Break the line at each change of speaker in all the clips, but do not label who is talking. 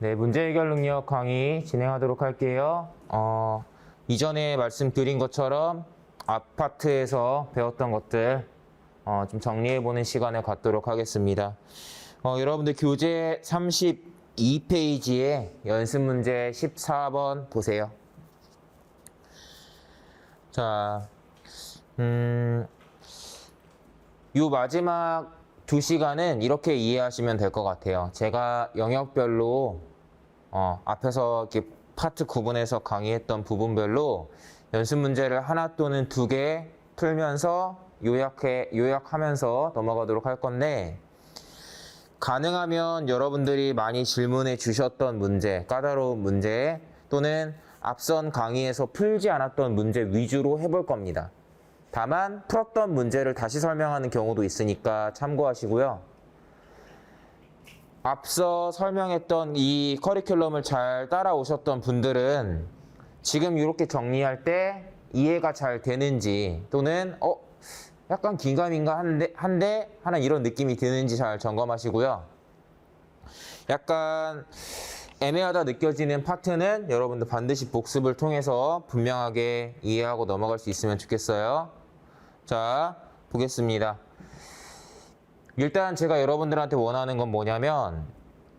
네, 문제 해결 능력 강의 진행하도록 할게요. 이전에 말씀드린 것처럼 아파트에서 배웠던 것들 좀 정리해보는 시간을 갖도록 하겠습니다. 여러분들 교재 32페이지에 연습 문제 14번 보세요. 자, 요 마지막 2시간은 이렇게 이해하시면 될 것 같아요. 제가 영역별로 앞에서 이렇게 파트 구분해서 강의했던 부분별로 연습 문제를 하나 또는 2개 풀면서 요약하면서 넘어가도록 할 건데, 가능하면 여러분들이 많이 질문해 주셨던 문제, 까다로운 문제 또는 앞선 강의에서 풀지 않았던 문제 위주로 해볼 겁니다. 다만 풀었던 문제를 다시 설명하는 경우도 있으니까 참고하시고요. 앞서 설명했던 이 커리큘럼을 잘 따라오셨던 분들은 지금 이렇게 정리할 때 이해가 잘 되는지 또는 약간 긴가민가 한데 하는 이런 느낌이 드는지 잘 점검하시고요. 약간 애매하다 느껴지는 파트는 여러분들 반드시 복습을 통해서 분명하게 이해하고 넘어갈 수 있으면 좋겠어요. 자, 보겠습니다. 일단 제가 여러분들한테 원하는 건 뭐냐면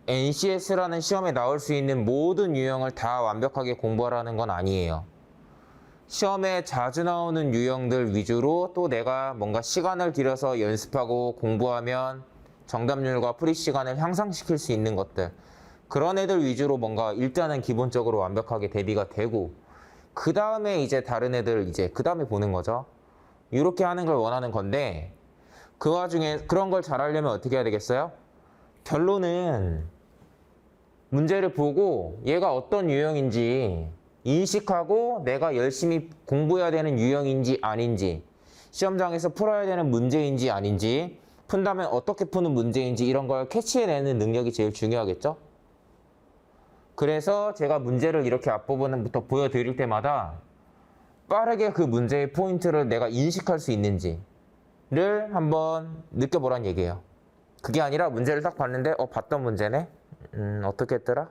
NCS라는 시험에 나올 수 있는 모든 유형을 다 완벽하게 공부하라는 건 아니에요. 시험에 자주 나오는 유형들 위주로 또 내가 뭔가 시간을 들여서 연습하고 공부하면 정답률과 풀이 시간을 향상시킬 수 있는 것들, 그런 애들 위주로 뭔가 일단은 기본적으로 완벽하게 대비가 되고, 그 다음에 이제 다른 애들 그 다음에 보는 거죠. 이렇게 하는 걸 원하는 건데, 그 와중에 그런 걸 잘하려면 어떻게 해야 되겠어요? 결론은 문제를 보고 얘가 어떤 유형인지 인식하고 내가 열심히 공부해야 되는 유형인지 아닌지, 시험장에서 풀어야 되는 문제인지 아닌지, 푼다면 어떻게 푸는 문제인지 이런 걸 캐치해내는 능력이 제일 중요하겠죠? 그래서 제가 문제를 이렇게 앞부분부터 보여드릴 때마다 빠르게 그 문제의 포인트를 내가 인식할 수 있는지를 한번 느껴보란 얘기예요. 그게 아니라 문제를 딱 봤는데 봤던 문제네? 어떻게 했더라?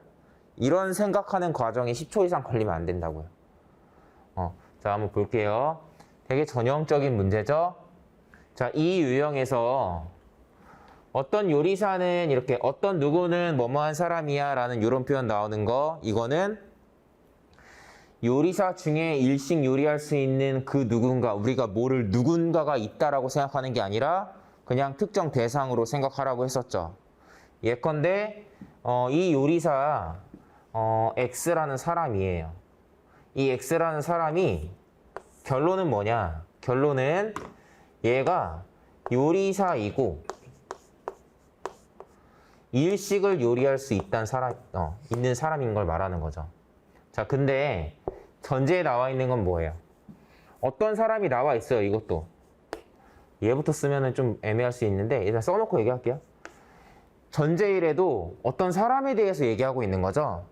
이런 생각하는 과정이 10초 이상 걸리면 안 된다고요. 자, 한번 볼게요. 되게 전형적인 문제죠? 자, 이 유형에서 어떤 요리사는 이렇게 어떤 누구는 뭐뭐한 사람이야 라는 이런 표현 나오는 거, 이거는 요리사 중에 일식 요리할 수 있는 그 누군가, 우리가 모를 누군가가 있다라고 생각하는 게 아니라 그냥 특정 대상으로 생각하라고 했었죠. 예컨대 이 요리사 X라는 사람이에요. 이 X라는 사람이 결론은 뭐냐? 결론은 얘가 요리사이고 일식을 요리할 수 있는 사람인 걸 말하는 거죠. 자, 근데 전제에 나와 있는 건 뭐예요? 어떤 사람이 나와 있어요, 이것도. 얘부터 쓰면은 좀 애매할 수 있는데 일단 써놓고 얘기할게요. 전제일에도 어떤 사람에 대해서 얘기하고 있는 거죠.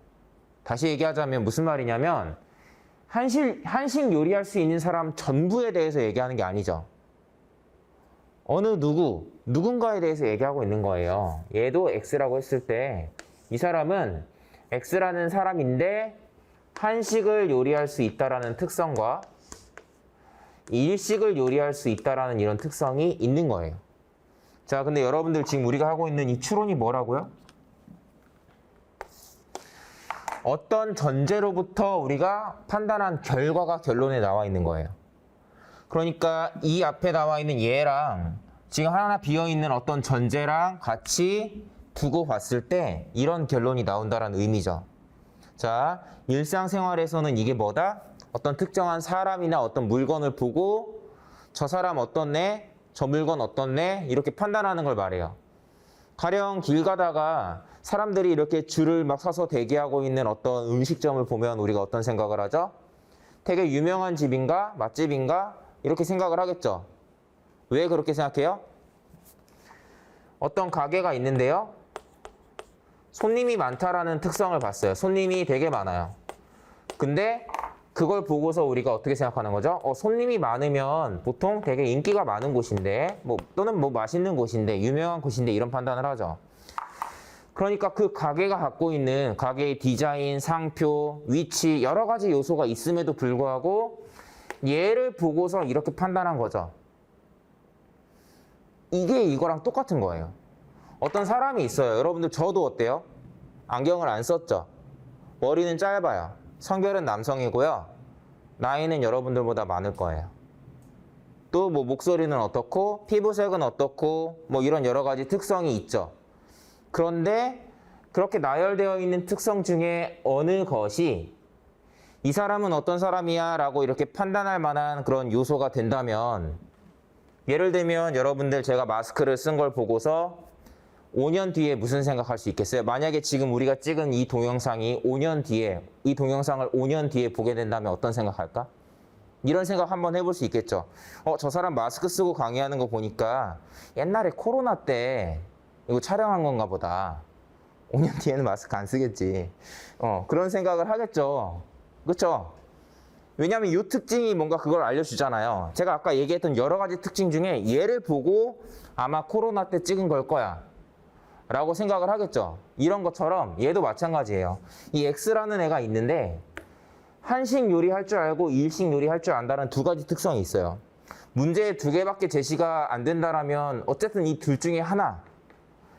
다시 얘기하자면 무슨 말이냐면 한식 요리할 수 있는 사람 전부에 대해서 얘기하는 게 아니죠. 어느 누군가에 대해서 얘기하고 있는 거예요. 얘도 X라고 했을 때 이 사람은 X라는 사람인데 한식을 요리할 수 있다라는 특성과 일식을 요리할 수 있다라는 이런 특성이 있는 거예요. 자, 근데 여러분들 지금 우리가 하고 있는 이 추론이 뭐라고요? 어떤 전제로부터 우리가 판단한 결과가 결론에 나와 있는 거예요. 그러니까 이 앞에 나와 있는 얘랑 지금 하나 비어있는 어떤 전제랑 같이 두고 봤을 때 이런 결론이 나온다는 의미죠. 자, 일상생활에서는 이게 뭐다? 어떤 특정한 사람이나 어떤 물건을 보고 저 사람 어떻네? 저 물건 어떻네? 이렇게 판단하는 걸 말해요. 가령 길 가다가 사람들이 이렇게 줄을 막 서서 대기하고 있는 어떤 음식점을 보면 우리가 어떤 생각을 하죠? 되게 유명한 집인가? 맛집인가? 이렇게 생각을 하겠죠. 왜 그렇게 생각해요? 어떤 가게가 있는데요. 손님이 많다라는 특성을 봤어요. 손님이 되게 많아요. 근데 그걸 보고서 우리가 어떻게 생각하는 거죠? 손님이 많으면 보통 되게 인기가 많은 곳인데, 또는 맛있는 곳인데, 유명한 곳인데 이런 판단을 하죠. 그러니까 그 가게가 갖고 있는 가게의 디자인, 상표, 위치 여러 가지 요소가 있음에도 불구하고 얘를 보고서 이렇게 판단한 거죠. 이게 이거랑 똑같은 거예요. 어떤 사람이 있어요. 여러분들 저도 어때요? 안경을 안 썼죠? 머리는 짧아요. 성별은 남성이고요. 나이는 여러분들보다 많을 거예요. 또 뭐 목소리는 어떻고 피부색은 어떻고 뭐 이런 여러 가지 특성이 있죠. 그런데 그렇게 나열되어 있는 특성 중에 어느 것이 이 사람은 어떤 사람이야 라고 이렇게 판단할 만한 그런 요소가 된다면, 예를 들면 여러분들 제가 마스크를 쓴 걸 보고서 5년 뒤에 무슨 생각할 수 있겠어요? 만약에 지금 우리가 찍은 이 동영상이 5년 뒤에, 이 동영상을 5년 뒤에 보게 된다면 어떤 생각할까? 이런 생각 한번 해볼 수 있겠죠. 저 사람 마스크 쓰고 강의하는 거 보니까 옛날에 코로나 때 이거 촬영한 건가 보다. 5년 뒤에는 마스크 안 쓰겠지. 그런 생각을 하겠죠. 그렇죠? 왜냐하면 이 특징이 뭔가 그걸 알려주잖아요. 제가 아까 얘기했던 여러 가지 특징 중에 얘를 보고 아마 코로나 때 찍은 걸 거야 라고 생각을 하겠죠. 이런 것처럼 얘도 마찬가지예요. 이 X라는 애가 있는데 한식 요리 할 줄 알고 일식 요리 할 줄 안다는 두 가지 특성이 있어요. 문제 두 개밖에 제시가 안 된다라면 어쨌든 이 둘 중에 하나,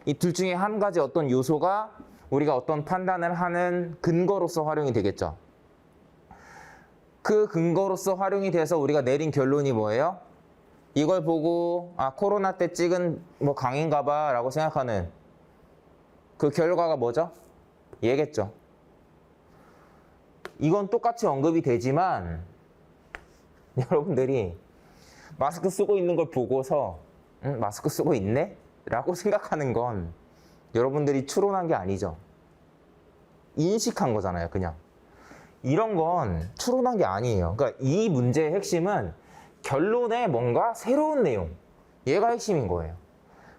이 둘 중에 한 가지 어떤 요소가 우리가 어떤 판단을 하는 근거로서 활용이 되겠죠. 그 근거로서 활용이 돼서 우리가 내린 결론이 뭐예요? 이걸 보고 코로나 때 찍은 뭐 강인가 봐 라고 생각하는 그 결과가 뭐죠? 얘겠죠. 이건 똑같이 언급이 되지만 여러분들이 마스크 쓰고 있는 걸 보고서 마스크 쓰고 있네? 라고 생각하는 건 여러분들이 추론한 게 아니죠. 인식한 거잖아요, 그냥. 이런 건 추론한 게 아니에요. 그러니까 이 문제의 핵심은 결론에 뭔가 새로운 내용, 얘가 핵심인 거예요.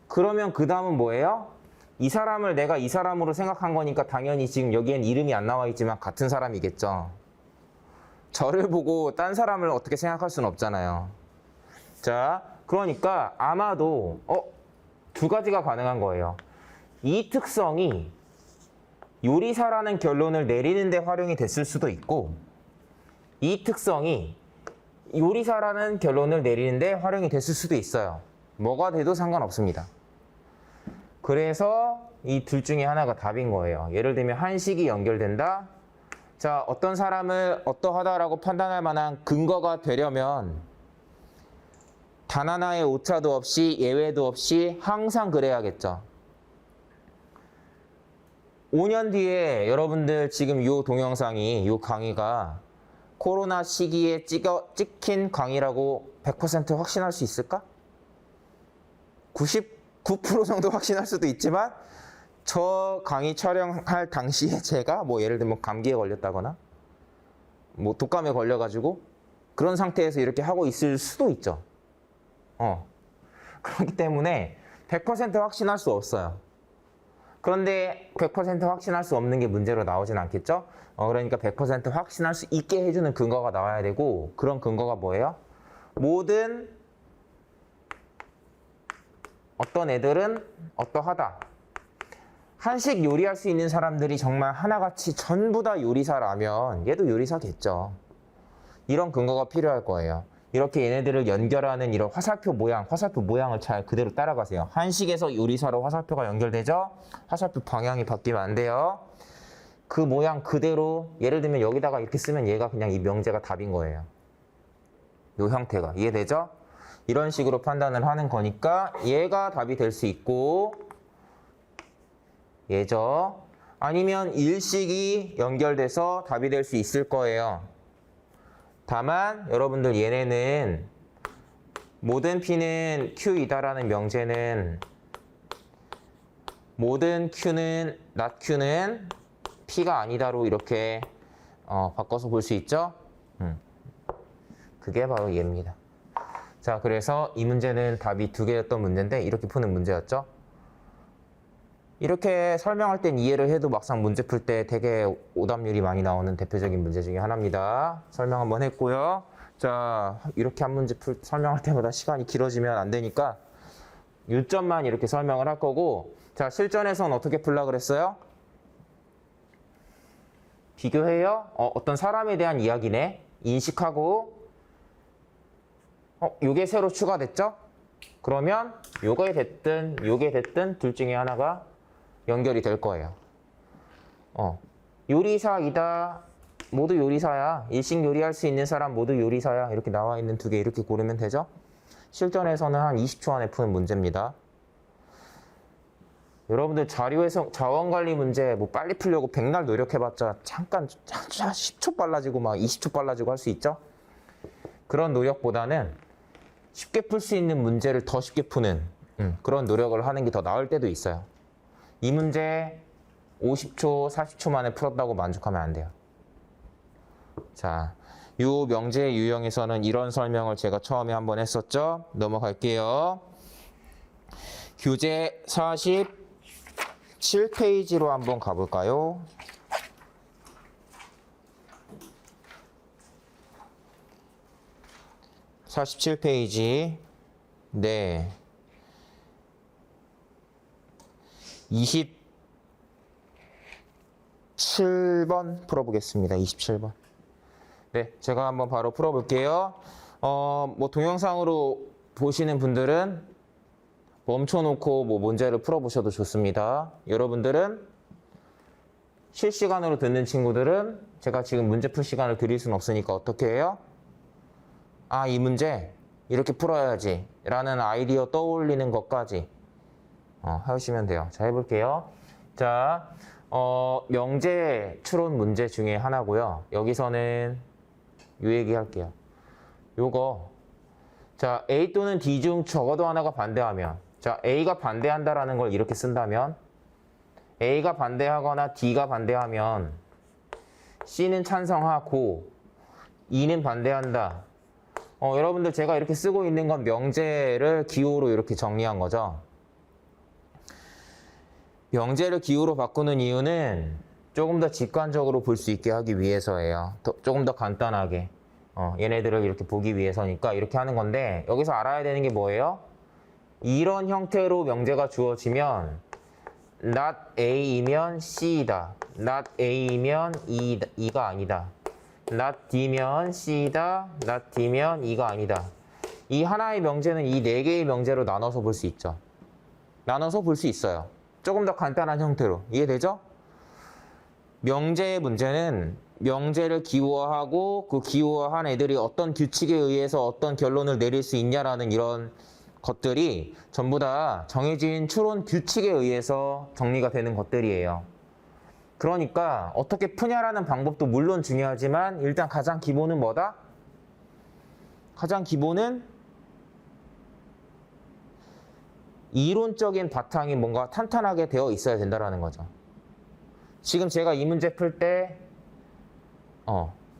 그러면 그 다음은 뭐예요? 이 사람을 내가 이 사람으로 생각한 거니까 당연히 지금 여기엔 이름이 안 나와 있지만 같은 사람이겠죠. 저를 보고 딴 사람을 어떻게 생각할 수는 없잖아요. 자, 그러니까 아마도 두 가지가 가능한 거예요. 이 특성이 요리사라는 결론을 내리는 데 활용이 됐을 수도 있고, 이 특성이 요리사라는 결론을 내리는 데 활용이 됐을 수도 있어요. 뭐가 돼도 상관없습니다. 그래서 이 둘 중에 하나가 답인 거예요. 예를 들면 한식이 연결된다. 자, 어떤 사람을 어떠하다라고 판단할 만한 근거가 되려면 단 하나의 오차도 없이 예외도 없이 항상 그래야겠죠. 5년 뒤에 여러분들 지금 이 동영상이, 이 강의가 코로나 시기에 찍힌 강의라고 100% 확신할 수 있을까? 99% 정도 확신할 수도 있지만 저 강의 촬영할 당시에 제가 뭐 예를 들면 감기에 걸렸다거나 뭐 독감에 걸려가지고 그런 상태에서 이렇게 하고 있을 수도 있죠. 그렇기 때문에 100% 확신할 수 없어요. 그런데 100% 확신할 수 없는 게 문제로 나오진 않겠죠? 그러니까 100% 확신할 수 있게 해주는 근거가 나와야 되고, 그런 근거가 뭐예요? 모든 어떤 애들은 어떠하다. 한식 요리할 수 있는 사람들이 정말 하나같이 전부 다 요리사라면 얘도 요리사겠죠. 이런 근거가 필요할 거예요. 이렇게 얘네들을 연결하는 이런 화살표 모양을 잘 그대로 따라가세요. 한식에서 요리사로 화살표가 연결되죠? 화살표 방향이 바뀌면 안 돼요. 그 모양 그대로, 예를 들면 여기다가 이렇게 쓰면 얘가 그냥 이 명제가 답인 거예요. 이 형태가. 이해되죠? 이런 식으로 판단을 하는 거니까 얘가 답이 될 수 있고, 얘죠. 아니면 일식이 연결돼서 답이 될 수 있을 거예요. 다만 여러분들 얘네는 모든 P는 Q이다라는 명제는 모든 Q는 not Q는 P가 아니다로 이렇게 바꿔서 볼 수 있죠? 그게 바로 얘입니다. 자, 그래서 이 문제는 답이 두 개였던 문제인데 이렇게 푸는 문제였죠? 이렇게 설명할 땐 이해를 해도 막상 문제 풀 때 되게 오답률이 많이 나오는 대표적인 문제 중에 하나입니다. 설명 한번 했고요. 자, 이렇게 한 문제 설명할 때마다 시간이 길어지면 안 되니까 요점만 이렇게 설명을 할 거고, 자, 실전에서는 어떻게 풀라 그랬어요? 비교해요? 어떤 사람에 대한 이야기네. 인식하고 요게 새로 추가됐죠? 그러면 요게 됐든 둘 중에 하나가 연결이 될 거예요. 요리사이다. 모두 요리사야. 일식 요리할 수 있는 사람 모두 요리사야. 이렇게 나와 있는 두 개 이렇게 고르면 되죠? 실전에서는 한 20초 안에 푸는 문제입니다. 여러분들 자료에서 자원관리 문제 뭐 빨리 풀려고 백날 노력해봤자 잠깐 10초 빨라지고 막 20초 빨라지고 할 수 있죠? 그런 노력보다는 쉽게 풀 수 있는 문제를 더 쉽게 푸는 그런 노력을 하는 게 더 나을 때도 있어요. 이 문제 50초, 40초 만에 풀었다고 만족하면 안 돼요. 자, 요 명제 유형에서는 이런 설명을 제가 처음에 한번 했었죠? 넘어갈게요. 교재 47페이지로 한번 가볼까요? (47페이지) 네. 27번 풀어보겠습니다. 27번. 네, 제가 한번 바로 풀어볼게요. 뭐 동영상으로 보시는 분들은 멈춰놓고 뭐 문제를 풀어보셔도 좋습니다. 여러분들은 실시간으로 듣는 친구들은 제가 지금 문제 풀 시간을 드릴 수는 없으니까 어떻게 해요? 아, 이 문제 이렇게 풀어야지 라는 아이디어 떠올리는 것까지 하시면 돼요. 자, 해볼게요. 자, 명제 추론 문제 중에 하나고요. 여기서는 요 얘기 할게요. 요거 자, A 또는 D 중 적어도 하나가 반대하면 자, A가 반대한다라는 걸 이렇게 쓴다면 A가 반대하거나 D가 반대하면 C는 찬성하고 E는 반대한다. 여러분들 제가 이렇게 쓰고 있는 건 명제를 기호로 이렇게 정리한 거죠. 명제를 기호로 바꾸는 이유는 조금 더 직관적으로 볼 수 있게 하기 위해서예요. 조금 더 간단하게. 얘네들을 이렇게 보기 위해서니까 이렇게 하는 건데 여기서 알아야 되는 게 뭐예요? 이런 형태로 명제가 주어지면 not A이면 C이다. not A이면 E가 아니다. not D면 C이다. not D면 E가 아니다. 이 하나의 명제는 이 네 개의 명제로 나눠서 볼 수 있죠. 나눠서 볼 수 있어요. 조금 더 간단한 형태로. 이해되죠? 명제의 문제는 명제를 기호화하고 그 기호화한 애들이 어떤 규칙에 의해서 어떤 결론을 내릴 수 있냐라는 이런 것들이 전부 다 정해진 추론 규칙에 의해서 정리가 되는 것들이에요. 그러니까 어떻게 푸냐라는 방법도 물론 중요하지만 일단 가장 기본은 뭐다? 가장 기본은 이론적인 바탕이 뭔가 탄탄하게 되어 있어야 된다는 거죠. 지금 제가 이 문제 풀 때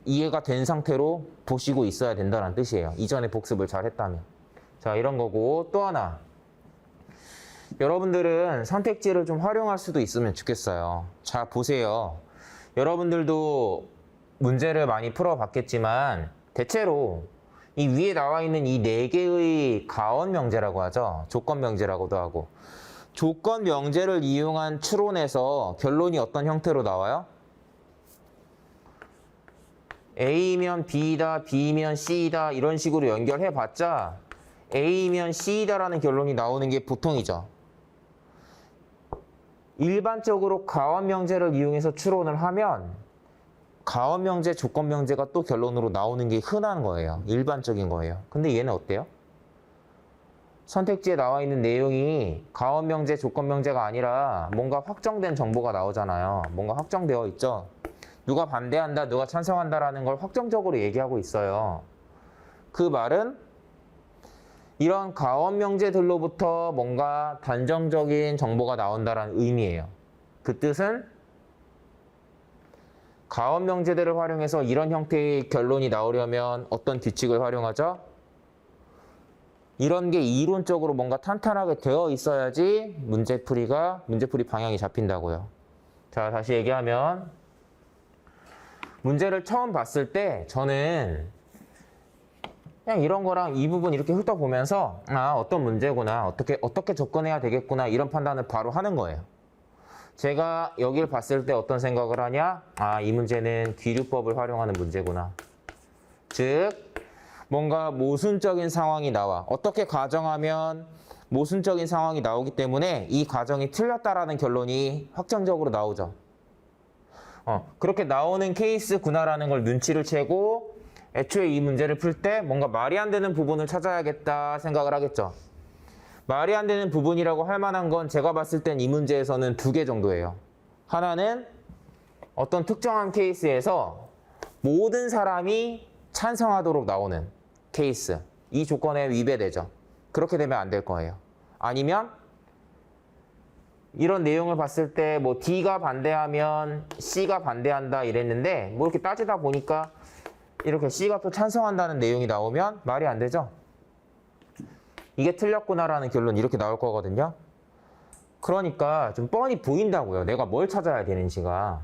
이해가 된 상태로 보시고 있어야 된다는 뜻이에요. 이전에 복습을 잘 했다면. 자, 이런 거고 또 하나. 여러분들은 선택지를 좀 활용할 수도 있으면 좋겠어요. 자, 보세요. 여러분들도 문제를 많이 풀어봤겠지만 대체로 이 위에 나와 있는 이 네 개의 가원 명제라고 하죠. 조건 명제라고도 하고. 조건 명제를 이용한 추론에서 결론이 어떤 형태로 나와요? A면 B이다, B면 C이다 이런 식으로 연결해봤자 A면 C이다라는 결론이 나오는 게 보통이죠. 일반적으로 가원 명제를 이용해서 추론을 하면 가원 명제, 조건 명제가 또 결론으로 나오는 게 흔한 거예요. 일반적인 거예요. 근데 얘는 어때요? 선택지에 나와 있는 내용이 가원 명제, 조건 명제가 아니라 뭔가 확정된 정보가 나오잖아요. 뭔가 확정되어 있죠. 누가 반대한다, 누가 찬성한다라는 걸 확정적으로 얘기하고 있어요. 그 말은 이런 가원 명제들로부터 뭔가 단정적인 정보가 나온다는 의미예요. 그 뜻은 가원 명제들을 활용해서 이런 형태의 결론이 나오려면 어떤 규칙을 활용하죠? 이런 게 이론적으로 뭔가 탄탄하게 되어 있어야지 문제풀이 방향이 잡힌다고요. 자, 다시 얘기하면 문제를 처음 봤을 때 저는 그냥 이런 거랑 이 부분 이렇게 훑어보면서 아, 어떤 문제구나, 어떻게 접근해야 되겠구나 이런 판단을 바로 하는 거예요. 제가 여기를 봤을 때 어떤 생각을 하냐? 아, 이 문제는 귀류법을 활용하는 문제구나. 즉, 뭔가 모순적인 상황이 나와. 어떻게 가정하면 모순적인 상황이 나오기 때문에 이 가정이 틀렸다라는 결론이 확정적으로 나오죠. 그렇게 나오는 케이스구나라는 걸 눈치를 채고 애초에 이 문제를 풀 때 뭔가 말이 안 되는 부분을 찾아야겠다 생각을 하겠죠. 말이 안 되는 부분이라고 할 만한 건 제가 봤을 땐 이 문제에서는 2개 정도예요. 하나는 어떤 특정한 케이스에서 모든 사람이 찬성하도록 나오는 케이스. 이 조건에 위배되죠. 그렇게 되면 안 될 거예요. 아니면 이런 내용을 봤을 때 뭐 D가 반대하면 C가 반대한다 이랬는데 뭐 이렇게 따지다 보니까 이렇게 C가 또 찬성한다는 내용이 나오면 말이 안 되죠. 이게 틀렸구나라는 결론 이렇게 나올 거거든요. 그러니까 좀 뻔히 보인다고요. 내가 뭘 찾아야 되는지가.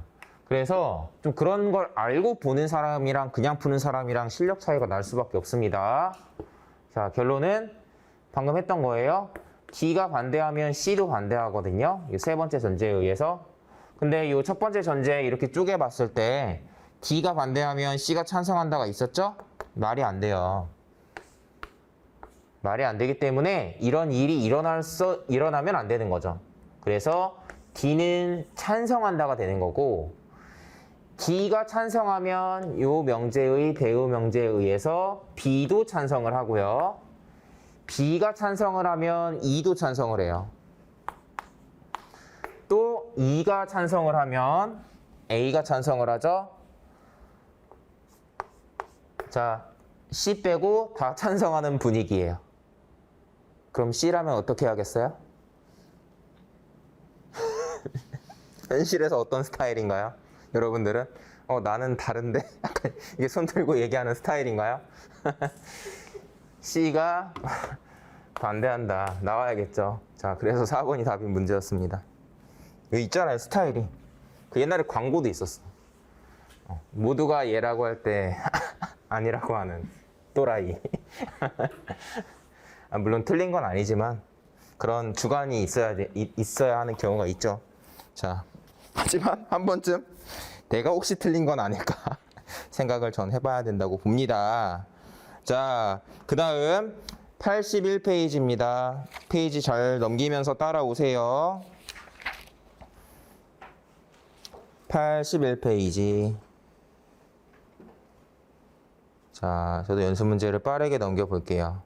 그래서 좀 그런 걸 알고 보는 사람이랑 그냥 푸는 사람이랑 실력 차이가 날 수밖에 없습니다. 자, 결론은 방금 했던 거예요. D가 반대하면 C도 반대하거든요. 이 세 번째 전제에 의해서. 근데 이 첫 번째 전제 이렇게 쪼개봤을 때 D가 반대하면 C가 찬성한다가 있었죠? 말이 안 돼요. 말이 안 되기 때문에 이런 일이 일어나면 안 되는 거죠. 그래서 D는 찬성한다가 되는 거고 D가 찬성하면 이 명제의 배우 명제에 의해서 B도 찬성을 하고요. B가 찬성을 하면 E도 찬성을 해요. 또 E가 찬성을 하면 A가 찬성을 하죠. 자, C 빼고 다 찬성하는 분위기예요. 그럼 C라면 어떻게 하겠어요? 현실에서 어떤 스타일인가요? 여러분들은? 나는 다른데? 약간 이게 손 들고 얘기하는 스타일인가요? C가 반대한다. 나와야겠죠. 자, 그래서 4번이 답인 문제였습니다. 여기 있잖아요, 스타일이. 그 옛날에 광고도 있었어. 모두가 얘라고 할 때 아니라고 하는 또라이. 물론 틀린 건 아니지만 그런 주관이 있어야 하는 경우가 있죠. 자, 하지만 한 번쯤 내가 혹시 틀린 건 아닐까 생각을 전 해봐야 된다고 봅니다. 자, 그 다음 81페이지입니다. 페이지 잘 넘기면서 따라오세요. 81페이지. 자, 저도 연습 문제를 빠르게 넘겨볼게요.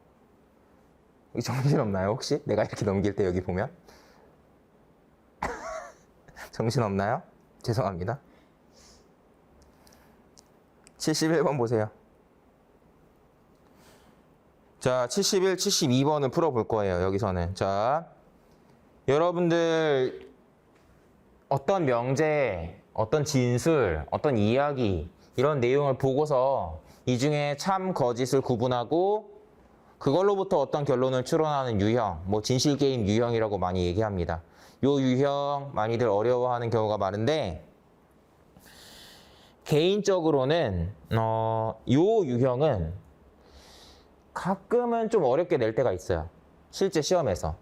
정신없나요, 혹시? 내가 이렇게 넘길 때 여기 보면? 정신없나요? 죄송합니다. 71번 보세요. 자, 71, 72번을 풀어볼 거예요, 여기서는. 자, 여러분들 어떤 명제, 어떤 진술, 어떤 이야기 이런 내용을 보고서 이 중에 참, 거짓을 구분하고 그걸로부터 어떤 결론을 추론하는 유형, 뭐 진실게임 유형이라고 많이 얘기합니다. 요 유형 많이들 어려워하는 경우가 많은데 개인적으로는 요 유형은 가끔은 좀 어렵게 낼 때가 있어요. 실제 시험에서.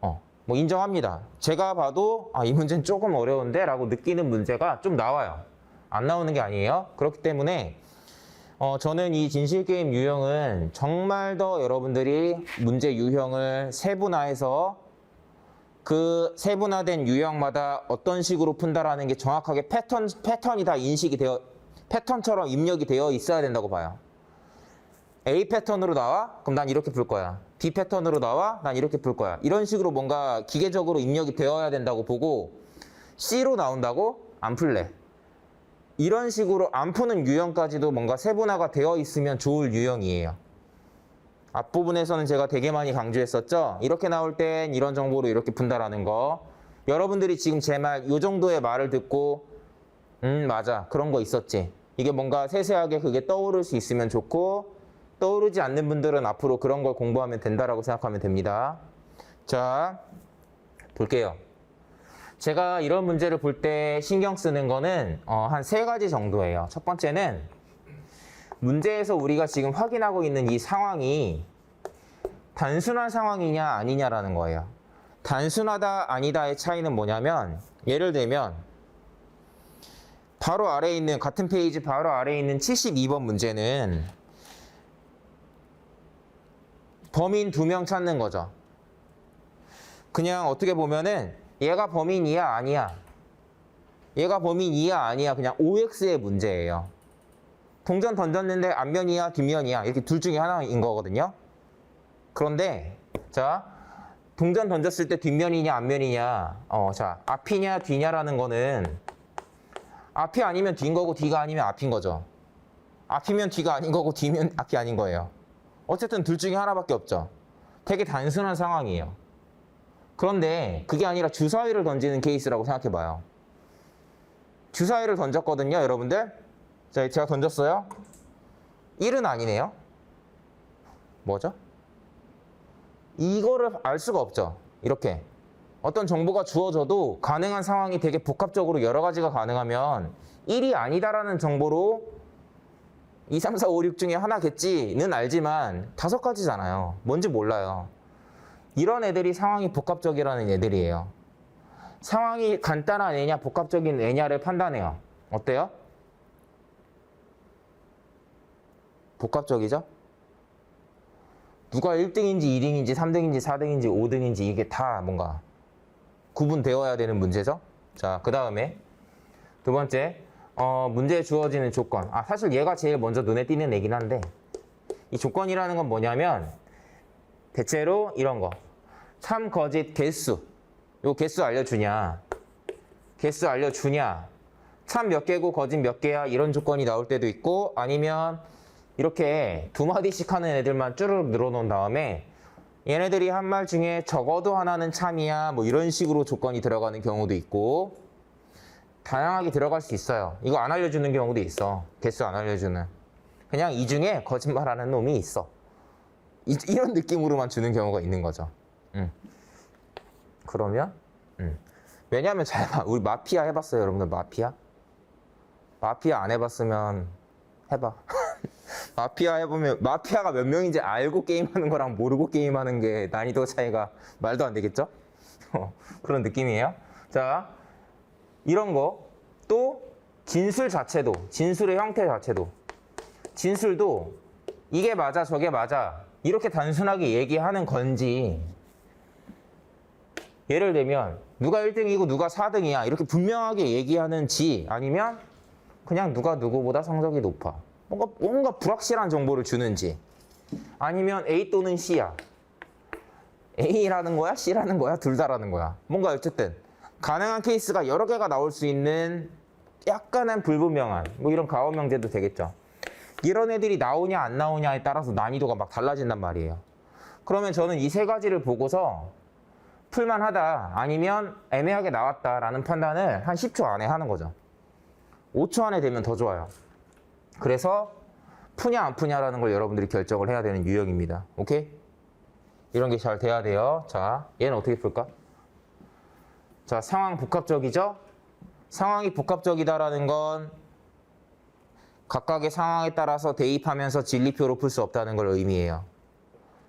뭐 인정합니다. 제가 봐도 이 문제는 조금 어려운데 라고 느끼는 문제가 좀 나와요. 안 나오는 게 아니에요. 그렇기 때문에 저는 이 진실게임 유형은 정말 더 여러분들이 문제 유형을 세분화해서 그 세분화된 유형마다 어떤 식으로 푼다라는 게 정확하게 패턴이 다 패턴처럼 입력이 되어 있어야 된다고 봐요. A 패턴으로 나와? 그럼 난 이렇게 풀 거야. B 패턴으로 나와? 난 이렇게 풀 거야. 이런 식으로 뭔가 기계적으로 입력이 되어야 된다고 보고 C로 나온다고? 안 풀래. 이런 식으로 안 푸는 유형까지도 뭔가 세분화가 되어 있으면 좋을 유형이에요. 앞부분에서는 제가 되게 많이 강조했었죠. 이렇게 나올 땐 이런 정보로 이렇게 푼다라는 거. 여러분들이 지금 제 말, 요 정도의 말을 듣고 맞아. 그런 거 있었지. 이게 뭔가 세세하게 그게 떠오를 수 있으면 좋고 떠오르지 않는 분들은 앞으로 그런 걸 공부하면 된다라고 생각하면 됩니다. 자, 볼게요. 제가 이런 문제를 볼 때 신경 쓰는 거는 한 3가지 정도예요. 첫 번째는 문제에서 우리가 지금 확인하고 있는 이 상황이 단순한 상황이냐 아니냐라는 거예요. 단순하다 아니다의 차이는 뭐냐면 예를 들면 바로 아래에 있는 같은 페이지 바로 아래에 있는 72번 문제는 범인 2명 찾는 거죠. 그냥 어떻게 보면은 얘가 범인이야 아니야. 얘가 범인이야 아니야. 그냥 OX의 문제예요. 동전 던졌는데 앞면이야 뒷면이야. 이렇게 둘 중에 하나인 거거든요. 그런데 자 동전 던졌을 때 뒷면이냐 앞면이냐 자 앞이냐 뒤냐라는 거는 앞이 아니면 뒤인 거고 뒤가 아니면 앞인 거죠. 앞이면 뒤가 아닌 거고 뒤면 앞이 아닌 거예요. 어쨌든 둘 중에 하나밖에 없죠. 되게 단순한 상황이에요. 그런데 그게 아니라 주사위를 던지는 케이스라고 생각해 봐요. 주사위를 던졌거든요, 여러분들. 자, 제가 던졌어요. 1은 아니네요. 뭐죠? 이거를 알 수가 없죠. 이렇게. 어떤 정보가 주어져도 가능한 상황이 되게 복합적으로 여러 가지가 가능하면 1이 아니다라는 정보로 2, 3, 4, 5, 6 중에 하나겠지는 알지만 5가지잖아요. 뭔지 몰라요. 이런 애들이 상황이 복합적이라는 애들이에요. 상황이 간단한 애냐 복합적인 애냐를 판단해요. 어때요? 복합적이죠? 누가 1등인지 2등인지 3등인지 4등인지 5등인지 이게 다 뭔가 구분되어야 되는 문제죠. 자, 그 다음에 두 번째 문제에 주어지는 조건. 사실 얘가 제일 먼저 눈에 띄는 애긴 한데 이 조건이라는 건 뭐냐면 대체로 이런 거 참, 거짓, 개수. 요 개수 알려주냐 개수 알려주냐 참 몇 개고 거짓 몇 개야 이런 조건이 나올 때도 있고 아니면 이렇게 2마디씩 하는 애들만 쭈르륵 늘어놓은 다음에 얘네들이 한 말 중에 적어도 하나는 참이야 뭐 이런 식으로 조건이 들어가는 경우도 있고 다양하게 들어갈 수 있어요. 이거 안 알려주는 경우도 있어. 개수 안 알려주는. 그냥 이 중에 거짓말하는 놈이 있어. 이런 느낌으로만 주는 경우가 있는 거죠. 그러면 왜냐하면 잘 봐. 우리 마피아 해봤어요, 여러분들? 마피아? 마피아 안 해봤으면 해봐. 마피아 해보면 마피아가 몇 명인지 알고 게임하는 거랑 모르고 게임하는 게 난이도 차이가 말도 안 되겠죠? 그런 느낌이에요. 자, 이런 거. 또 진술 자체도, 진술의 형태 자체도 진술도 이게 맞아 저게 맞아 이렇게 단순하게 얘기하는 건지 예를 들면 누가 1등이고 누가 4등이야 이렇게 분명하게 얘기하는지 아니면 그냥 누가 누구보다 성적이 높아 뭔가 불확실한 정보를 주는지 아니면 A 또는 C야 A라는 거야? C라는 거야? 둘 다라는 거야 뭔가 어쨌든 가능한 케이스가 여러 개가 나올 수 있는 약간은 불분명한 뭐 이런 가오명제도 되겠죠. 이런 애들이 나오냐 안 나오냐에 따라서 난이도가 막 달라진단 말이에요. 그러면 저는 이 세 가지를 보고서 풀만하다 아니면 애매하게 나왔다라는 판단을 한 10초 안에 하는 거죠. 5초 안에 되면 더 좋아요. 그래서 푸냐 안 푸냐라는 걸 여러분들이 결정을 해야 되는 유형입니다. 오케이? 이런 게 잘 돼야 돼요. 자, 얘는 어떻게 풀까? 자, 상황 복합적이죠? 상황이 복합적이다라는 건 각각의 상황에 따라서 대입하면서 진리표로 풀 수 없다는 걸 의미해요.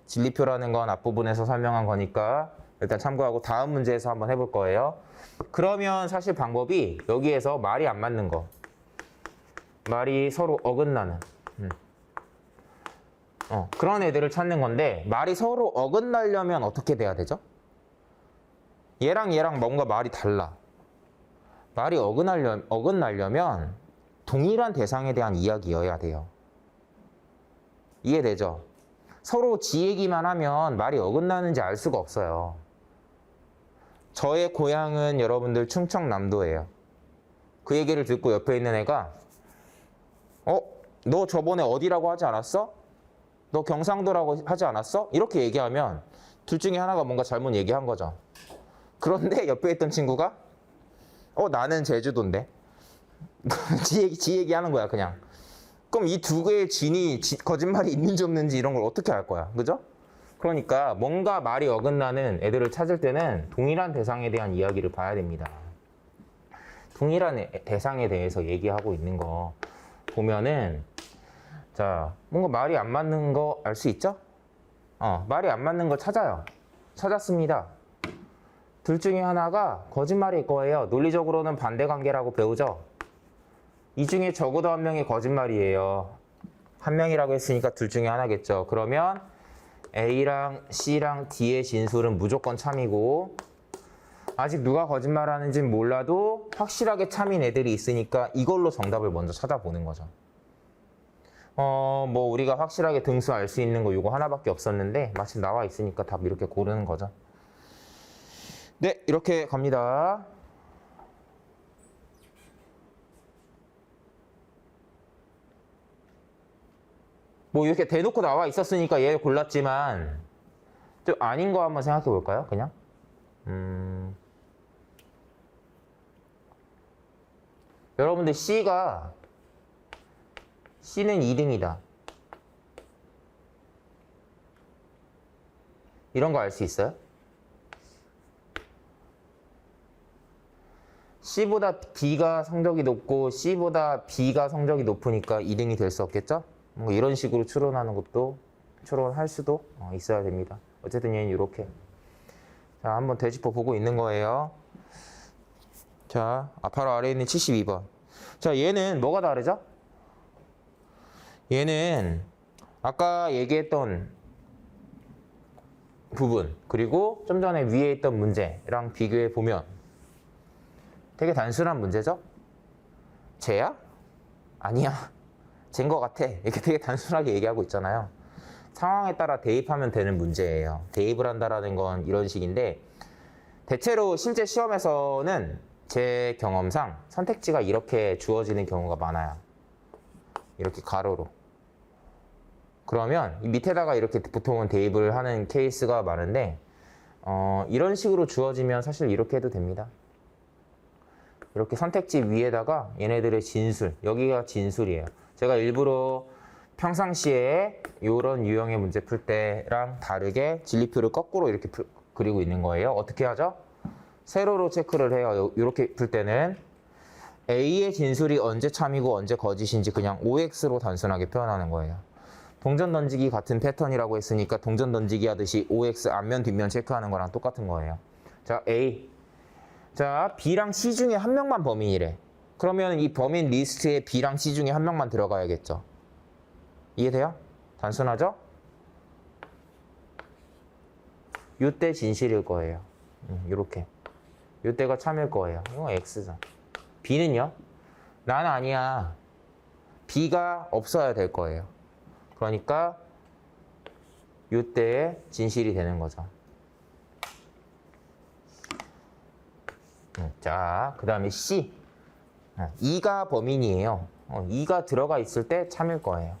진리표라는 건 앞부분에서 설명한 거니까 일단 참고하고 다음 문제에서 한번 해볼 거예요. 그러면 사실 방법이 여기에서 말이 안 맞는 거. 말이 서로 어긋나는. 그런 애들을 찾는 건데 말이 서로 어긋나려면 어떻게 돼야 되죠? 얘랑 뭔가 말이 달라. 말이 어긋나려면 동일한 대상에 대한 이야기여야 돼요. 이해되죠? 서로 지 얘기만 하면 말이 어긋나는지 알 수가 없어요. 저의 고향은 여러분들 충청남도예요. 그 얘기를 듣고 옆에 있는 애가 너 저번에 어디라고 하지 않았어? 너 경상도라고 하지 않았어? 이렇게 얘기하면 둘 중에 하나가 뭔가 잘못 얘기한 거죠. 그런데 옆에 있던 친구가 나는 제주도인데 지 얘기하는 거야 그냥. 그럼 이 두 개의 거짓말이 있는지 없는지 이런 걸 어떻게 알 거야, 그죠? 그러니까 뭔가 말이 어긋나는 애들을 찾을 때는 동일한 대상에 대한 이야기를 봐야 됩니다. 동일한 대상에 대해서 얘기하고 있는 거 보면은 자, 뭔가 말이 안 맞는 거 알 수 있죠? 말이 안 맞는 거 찾아요. 찾았습니다. 둘 중에 하나가 거짓말일 거예요. 논리적으로는 반대 관계라고 배우죠? 이 중에 적어도 한 명이 거짓말이에요. 한 명이라고 했으니까 둘 중에 하나겠죠. 그러면 A랑 C랑 D의 진술은 무조건 참이고, 아직 누가 거짓말하는지는 몰라도 확실하게 참인 애들이 있으니까 이걸로 정답을 먼저 찾아보는 거죠. 뭐 우리가 확실하게 등수 알 수 있는 거 이거 하나밖에 없었는데 마침 나와 있으니까 답 이렇게 고르는 거죠. 네, 이렇게 갑니다. 뭐 이렇게 대놓고 나와 있었으니까 얘 골랐지만 좀 아닌 거 한번 생각해 볼까요? 그냥 여러분들 C는 2등이다. 이런 거 알 수 있어요? C보다 D가 성적이 높고 C보다 B가 성적이 높으니까 2등이 될 수 없겠죠? 뭔가 이런 식으로 추론할 수도 있어야 됩니다. 어쨌든 얘는 이렇게. 자, 한번 되짚어 보고 있는 거예요. 자, 바로 아래에 있는 72번. 자, 얘는 뭐가 다르죠? 얘는 아까 얘기했던 부분, 그리고 좀 전에 위에 있던 문제랑 비교해 보면 되게 단순한 문제죠? 쟤야? 아니야. 쟤인 것 같아. 이렇게 되게 단순하게 얘기하고 있잖아요. 상황에 따라 대입하면 되는 문제예요. 대입을 한다라는 건 이런 식인데, 대체로 실제 시험에서는 제 경험상 선택지가 이렇게 주어지는 경우가 많아요. 이렇게 가로로. 그러면 이 밑에다가 이렇게 보통은 대입을 하는 케이스가 많은데, 이런 식으로 주어지면 사실 이렇게 해도 됩니다. 이렇게 선택지 위에다가 얘네들의 진술, 여기가 진술이에요. 제가 일부러 평상시에 이런 유형의 문제 풀 때랑 다르게 진리표를 거꾸로 이렇게 그리고 있는 거예요. 어떻게 하죠? 세로로 체크를 해요. 이렇게 풀 때는 A의 진술이 언제 참이고 언제 거짓인지 그냥 OX로 단순하게 표현하는 거예요. 동전 던지기 같은 패턴이라고 했으니까 동전 던지기 하듯이 OX 앞면 뒷면 체크하는 거랑 똑같은 거예요. 자, A. 자, B랑 C 중에 한 명만 범인이래. 그러면 이 범인 리스트에 B랑 C 중에 한 명만 들어가야겠죠. 이해돼요? 단순하죠? 이때 진실일 거예요. 이렇게. 이때가 참일 거예요. 이거 X죠. B는요? 난 아니야. B가 없어야 될 거예요. 그러니까 이때에 진실이 되는 거죠. 자, 그 다음에 C. 2가 범인이에요. 2가 들어가 있을 때 참일 거예요.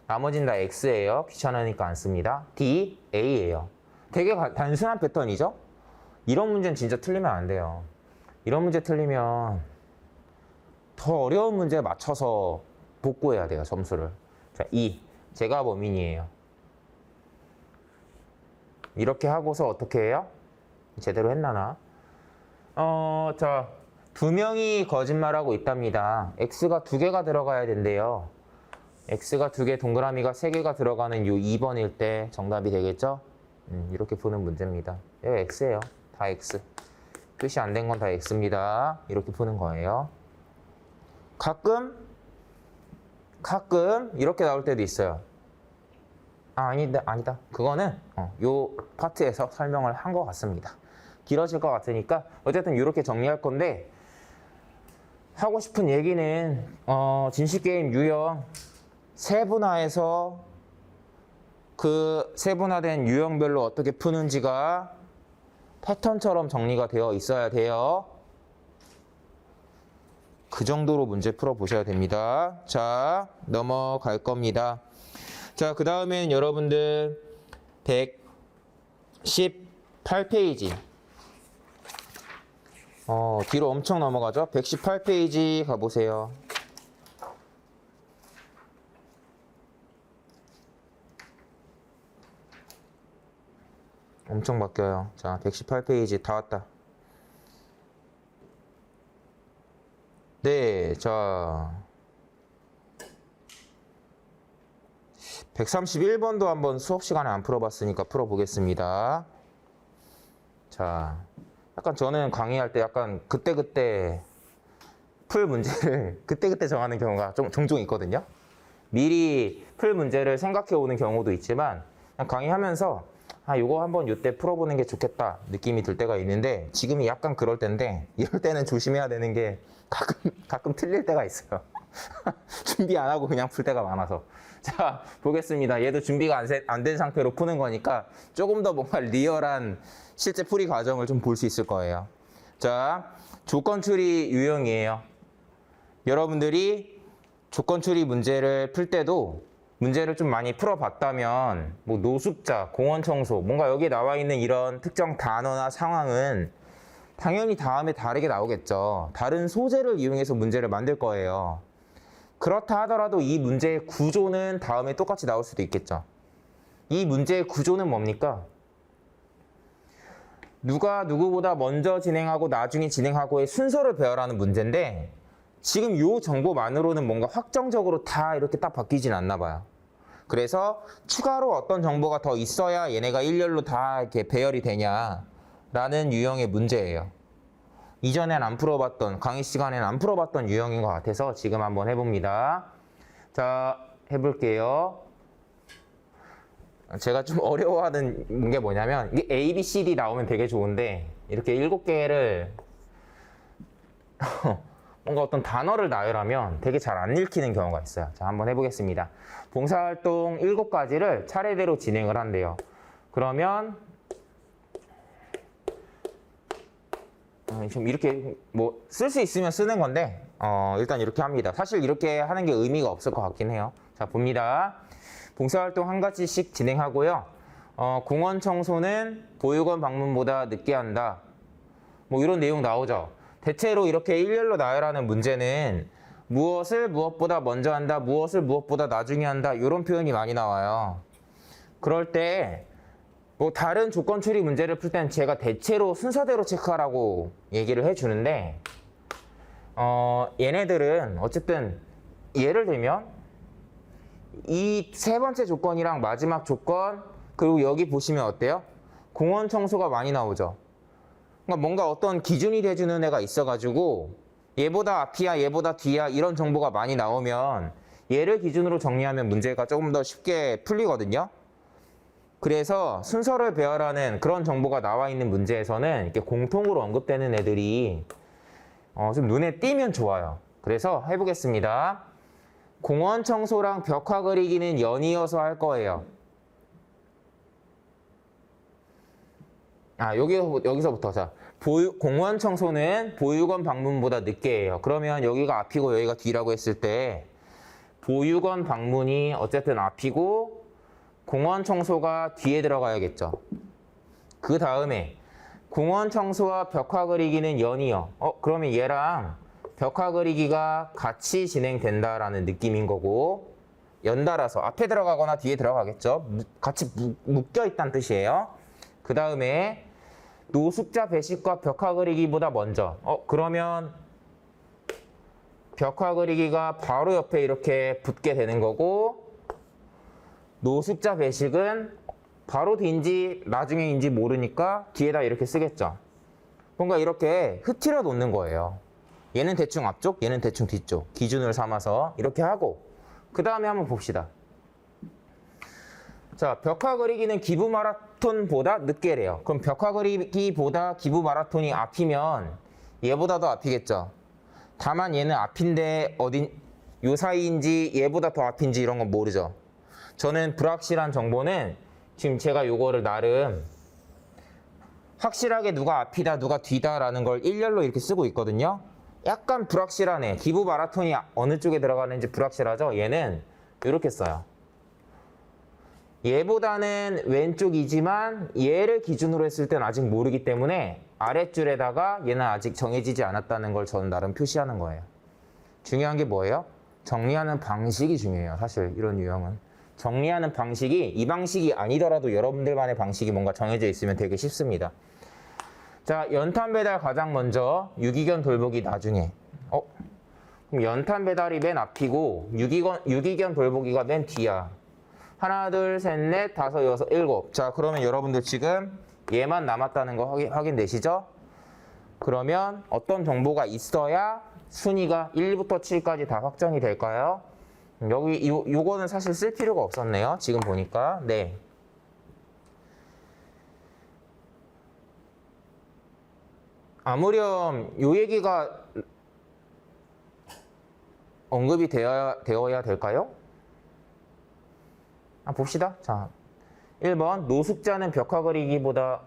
나머지는 다 X예요. 귀찮으니까 안 씁니다. D, A예요. 되게 단순한 패턴이죠? 이런 문제는 진짜 틀리면 안 돼요. 이런 문제 틀리면 더 어려운 문제에 맞춰서 복구해야 돼요, 점수를. 자, 2. 제가 범인이에요. 이렇게 하고서 어떻게 해요? 제대로 했나나? 자, 2명이 거짓말하고 있답니다. X가 2개가 들어가야 된대요. X가 2개, 동그라미가 3개가 들어가는 이 2번일 때 정답이 되겠죠? 이렇게 푸는 문제입니다. 이거 X예요. 다 X. 표시 안 된 건 다 X입니다. 이렇게 푸는 거예요. 가끔 이렇게 나올 때도 있어요. 아니다. 그거는 요 파트에서 설명을 한 것 같습니다. 길어질 것 같으니까 어쨌든 이렇게 정리할 건데, 하고 싶은 얘기는 진실게임 유형 세분화해서 그 세분화된 유형별로 어떻게 푸는지가 패턴처럼 정리가 되어 있어야 돼요. 그 정도로 문제 풀어보셔야 됩니다. 자, 넘어갈 겁니다. 자, 그 다음엔 여러분들 118페이지. 뒤로 엄청 넘어가죠? 118페이지 가보세요. 엄청 바뀌어요. 자, 118페이지 다 왔다. 네, 자. 131번도 한번 수업 시간에 안 풀어봤으니까 풀어보겠습니다. 자, 약간 저는 강의할 때 약간 그때그때 풀 문제를 그때그때 정하는 경우가 좀 종종 있거든요. 미리 풀 문제를 생각해 오는 경우도 있지만 그냥 강의하면서 이거 한번 이때 풀어보는 게 좋겠다 느낌이 들 때가 있는데 지금이 약간 그럴 때인데 이럴 때는 조심해야 되는 게 가끔 틀릴 때가 있어요. 준비 안 하고 그냥 풀 때가 많아서. 자, 보겠습니다. 얘도 준비가 안 된 상태로 푸는 거니까 조금 더 뭔가 리얼한 실제 풀이 과정을 좀 볼 수 있을 거예요. 자, 조건 추리 유형이에요. 여러분들이 조건 추리 문제를 풀 때도 문제를 좀 많이 풀어봤다면 뭐 노숙자, 공원 청소, 뭔가 여기에 나와 있는 이런 특정 단어나 상황은 당연히 다음에 다르게 나오겠죠. 다른 소재를 이용해서 문제를 만들 거예요. 그렇다 하더라도 이 문제의 구조는 다음에 똑같이 나올 수도 있겠죠. 이 문제의 구조는 뭡니까? 누가 누구보다 먼저 진행하고 나중에 진행하고의 순서를 배열하는 문제인데 지금 이 정보만으로는 뭔가 확정적으로 다 이렇게 딱 바뀌진 않나 봐요. 그래서 추가로 어떤 정보가 더 있어야 얘네가 일렬로 다 이렇게 배열이 되냐라는 유형의 문제예요. 이전엔 안 풀어봤던, 강의 시간엔 안 풀어봤던 유형인 것 같아서 지금 한번 해봅니다. 자, 해볼게요. 제가 좀 어려워하는 게 뭐냐면 이게 A, B, C, D 나오면 되게 좋은데 이렇게 7개를 뭔가 어떤 단어를 나열하면 되게 잘 안 읽히는 경우가 있어요. 자, 한번 해보겠습니다. 봉사활동 7가지를 차례대로 진행을 한대요. 그러면 좀 이렇게 뭐 쓸 수 있으면 쓰는 건데 일단 이렇게 합니다. 사실 이렇게 하는 게 의미가 없을 것 같긴 해요. 자, 봅니다. 봉사활동 1가지씩 진행하고요. 공원 청소는 보육원 방문보다 늦게 한다. 뭐 이런 내용 나오죠. 대체로 이렇게 일렬로 나열하는 문제는 무엇을 무엇보다 먼저 한다, 무엇을 무엇보다 나중에 한다 이런 표현이 많이 나와요. 그럴 때 뭐 다른 조건 추리 문제를 풀 때는 제가 대체로 순서대로 체크하라고 얘기를 해주는데 얘네들은 어쨌든 예를 들면 이 세 번째 조건이랑 마지막 조건 그리고 여기 보시면 어때요? 공원 청소가 많이 나오죠. 그러니까 뭔가 어떤 기준이 돼주는 애가 있어가지고 얘보다 앞이야 얘보다 뒤야 이런 정보가 많이 나오면 얘를 기준으로 정리하면 문제가 조금 더 쉽게 풀리거든요. 그래서 순서를 배열하는 그런 정보가 나와 있는 문제에서는 이렇게 공통으로 언급되는 애들이 좀 눈에 띄면 좋아요. 그래서 해보겠습니다. 공원 청소랑 벽화 그리기는 연이어서 할 거예요. 여기서부터 자, 공원 청소는 보육원 방문보다 늦게 해요. 그러면 여기가 앞이고 여기가 뒤라고 했을 때 보육원 방문이 어쨌든 앞이고 공원 청소가 뒤에 들어가야겠죠. 그 다음에 공원 청소와 벽화 그리기는 연이어. 그러면 얘랑 벽화 그리기가 같이 진행된다라는 느낌인 거고 연달아서 앞에 들어가거나 뒤에 들어가겠죠. 같이 묶여 있다는 뜻이에요. 그 다음에 노숙자 배식과 벽화 그리기보다 먼저. 그러면 벽화 그리기가 바로 옆에 이렇게 붙게 되는 거고 노숙자 배식은 바로 뒤인지 나중에인지 모르니까 뒤에다 이렇게 쓰겠죠. 뭔가 이렇게 흐트려 놓는 거예요. 얘는 대충 앞쪽, 얘는 대충 뒤쪽 기준을 삼아서 이렇게 하고 그 다음에 한번 봅시다. 자, 벽화 그리기는 기부 마라톤보다 늦게래요. 그럼 벽화 그리기보다 기부 마라톤이 앞이면 얘보다 더 앞이겠죠. 다만 얘는 앞인데 요 사이인지 얘보다 더 앞인지 이런 건 모르죠. 저는 불확실한 정보는 지금 제가 요거를 나름 확실하게 누가 앞이다 누가 뒤다라는 걸 일렬로 이렇게 쓰고 있거든요. 약간 불확실하네. 기부 마라톤이 어느 쪽에 들어가는지 불확실하죠. 얘는 이렇게 써요. 얘보다는 왼쪽이지만 얘를 기준으로 했을 땐 아직 모르기 때문에 아랫줄에다가 얘는 아직 정해지지 않았다는 걸 저는 나름 표시하는 거예요. 중요한 게 뭐예요? 정리하는 방식이 중요해요. 사실 이런 유형은. 정리하는 방식이 이 방식이 아니더라도 여러분들만의 방식이 뭔가 정해져 있으면 되게 쉽습니다. 자, 연탄 배달 가장 먼저, 유기견 돌보기 나중에. 그럼 연탄 배달이 맨 앞이고 유기견 돌보기가 맨 뒤야. 하나, 둘, 셋, 넷, 다섯, 여섯, 일곱. 자, 그러면 여러분들 지금 얘만 남았다는 거 확인되시죠? 그러면 어떤 정보가 있어야 순위가 1부터 7까지 다 확정이 될까요? 여기 요거는 사실 쓸 필요가 없었네요. 지금 보니까. 네. 아무렴 요 얘기가 언급이 되어야 될까요? 봅시다. 자, 1번 노숙자는 벽화 그리기보다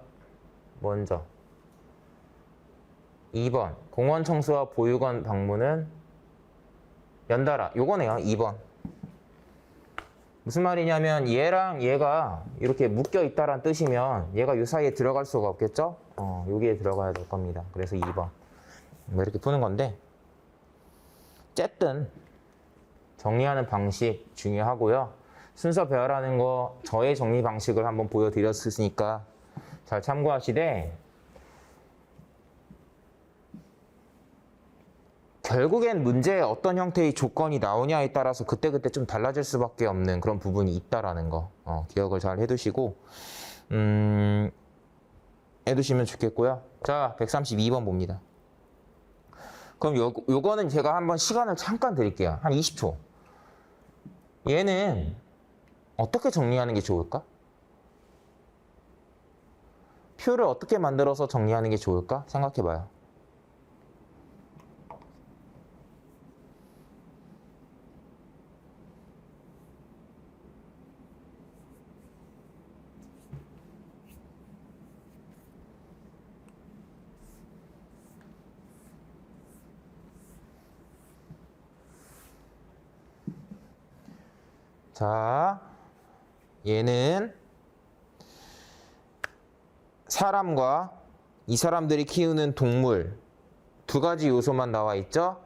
먼저. 2번 공원 청소와 보육원 방문은 연달아. 요거네요. 2번. 무슨 말이냐면 얘랑 얘가 이렇게 묶여 있다란 뜻이면 얘가 요 사이에 들어갈 수가 없겠죠? 여기에 들어가야 될 겁니다. 그래서 2번. 뭐 이렇게 푸는 건데 어쨌든 정리하는 방식 중요하고요. 순서 배열하는 거 저의 정리 방식을 한번 보여드렸으니까 잘 참고하시되 결국엔 문제에 어떤 형태의 조건이 나오냐에 따라서 그때그때 좀 달라질 수밖에 없는 그런 부분이 있다라는 거 기억을 잘 해두시고 해두시면 좋겠고요. 자, 132번 봅니다. 그럼 요거는 제가 한번 시간을 잠깐 드릴게요. 한 20초. 얘는 어떻게 정리하는 게 좋을까? 표를 어떻게 만들어서 정리하는 게 좋을까? 생각해봐요. 자, 얘는 사람과 이 사람들이 키우는 동물 두 가지 요소만 나와 있죠?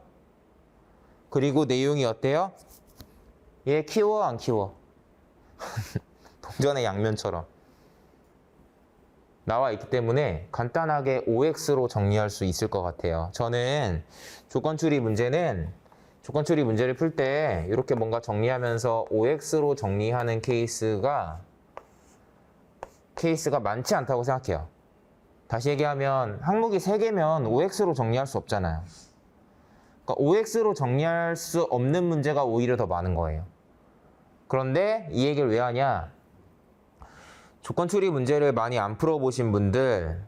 그리고 내용이 어때요? 얘 키워 안 키워? 동전의 양면처럼 나와 있기 때문에 간단하게 OX로 정리할 수 있을 것 같아요. 저는 조건 추리 문제를 풀 때 이렇게 뭔가 정리하면서 OX로 정리하는 케이스가 많지 않다고 생각해요. 다시 얘기하면 항목이 3개면 OX로 정리할 수 없잖아요. 그러니까 OX로 정리할 수 없는 문제가 오히려 더 많은 거예요. 그런데 이 얘기를 왜 하냐? 조건 추리 문제를 많이 안 풀어보신 분들,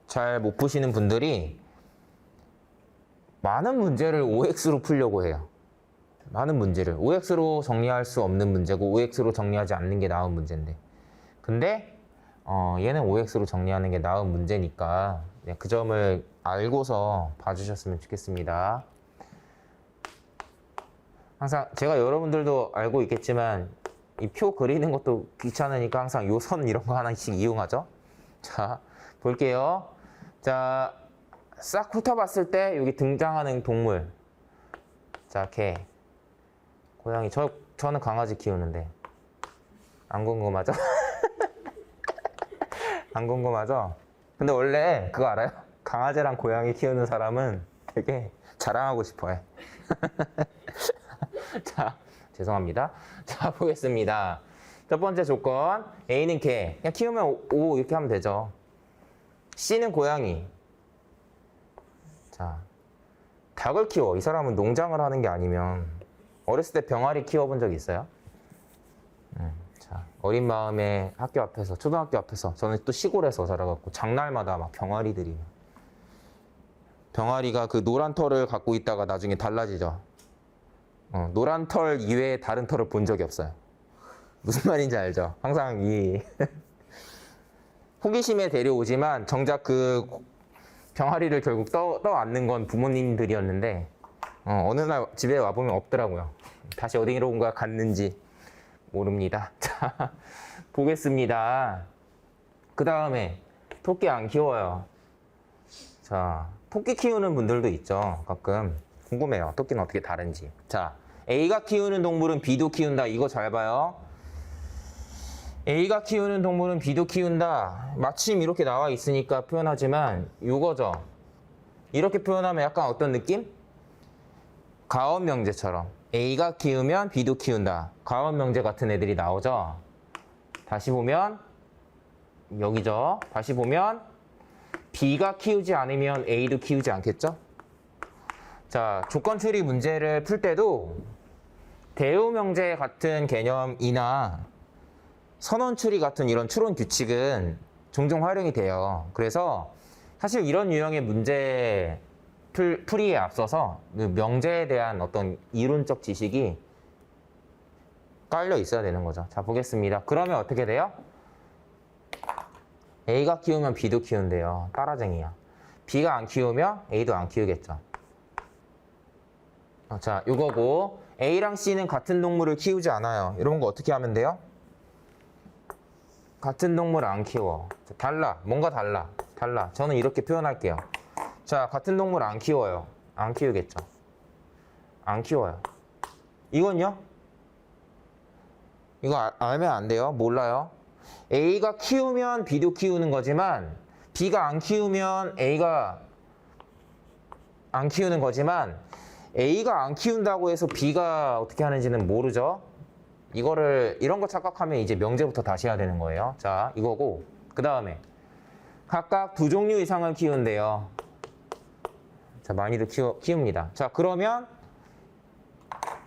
잘 못 푸시는 분들이 많은 문제를 OX로 풀려고 해요. 많은 문제를 OX로 정리할 수 없는 문제고 OX로 정리하지 않는 게 나은 문제인데 근데 얘는 OX로 정리하는 게 나은 문제니까 그 점을 알고서 봐주셨으면 좋겠습니다. 항상 제가 여러분들도 알고 있겠지만 이 표 그리는 것도 귀찮으니까 항상 요 선 이런 거 하나씩 이용하죠. 자, 볼게요. 자, 싹 훑어봤을 때 여기 등장하는 동물. 자, 개, 고양이. 저는 강아지 키우는데 안 궁금하죠? 안 궁금하죠? 근데 원래 그거 알아요? 강아지랑 고양이 키우는 사람은 되게 자랑하고 싶어해. 자, 죄송합니다. 자, 보겠습니다. 첫 번째 조건, A는 개. 그냥 키우면 O 이렇게 하면 되죠. C는 고양이. 자, 닭을 키워. 이 사람은 농장을 하는 게 아니면 어렸을 때 병아리 키워본 적 있어요? 자, 어린 마음에 학교 앞에서, 초등학교 앞에서, 저는 또 시골에서 자라갖고 장날마다 막 병아리가 그 노란 털을 갖고 있다가 나중에 달라지죠. 노란 털 이외에 다른 털을 본 적이 없어요. 무슨 말인지 알죠? 항상 이 호기심에 데려오지만 정작 그 병아리를 결국 떠안는 건 부모님들이었는데 어느 날 집에 와보면 없더라고요. 다시 어디론가 갔는지 모릅니다. 자, 보겠습니다. 그 다음에 토끼 안 키워요. 자, 토끼 키우는 분들도 있죠. 가끔 궁금해요. 토끼는 어떻게 다른지. 자, A가 키우는 동물은 B도 키운다. 이거 잘 봐요. A가 키우는 동물은 B도 키운다. 마침 이렇게 나와 있으니까 표현하지만 이거죠. 이렇게 표현하면 약간 어떤 느낌? 가업 명제처럼. A가 키우면 B도 키운다. 가원 명제 같은 애들이 나오죠. 다시 보면 여기죠. 다시 보면 B가 키우지 않으면 A도 키우지 않겠죠? 자, 조건 추리 문제를 풀 때도 대우 명제 같은 개념이나 선원 추리 같은 이런 추론 규칙은 종종 활용이 돼요. 그래서 사실 이런 유형의 문제 풀이에 앞서서 그 명제에 대한 어떤 이론적 지식이 깔려 있어야 되는 거죠. 자, 보겠습니다. 그러면 어떻게 돼요? A가 키우면 B도 키운대요. 따라쟁이야. B가 안 키우면 A도 안 키우겠죠. 자, 이거고 A랑 C는 같은 동물을 키우지 않아요. 이런 거 어떻게 하면 돼요? 같은 동물 안 키워. 달라. 뭔가 달라. 달라. 저는 이렇게 표현할게요. 자, 같은 동물 안 키워요. 안 키우겠죠. 안 키워요. 이건요? 이거 알면 안 돼요. 몰라요. A가 키우면 B도 키우는 거지만 B가 안 키우면 A가 안 키우는 거지만 A가 안 키운다고 해서 B가 어떻게 하는지는 모르죠. 이런 거 착각하면 이제 명제부터 다시 해야 되는 거예요. 자, 이거고 그 다음에 각각 2종류 이상을 키운대요. 자, 많이들 키웁니다. 자, 그러면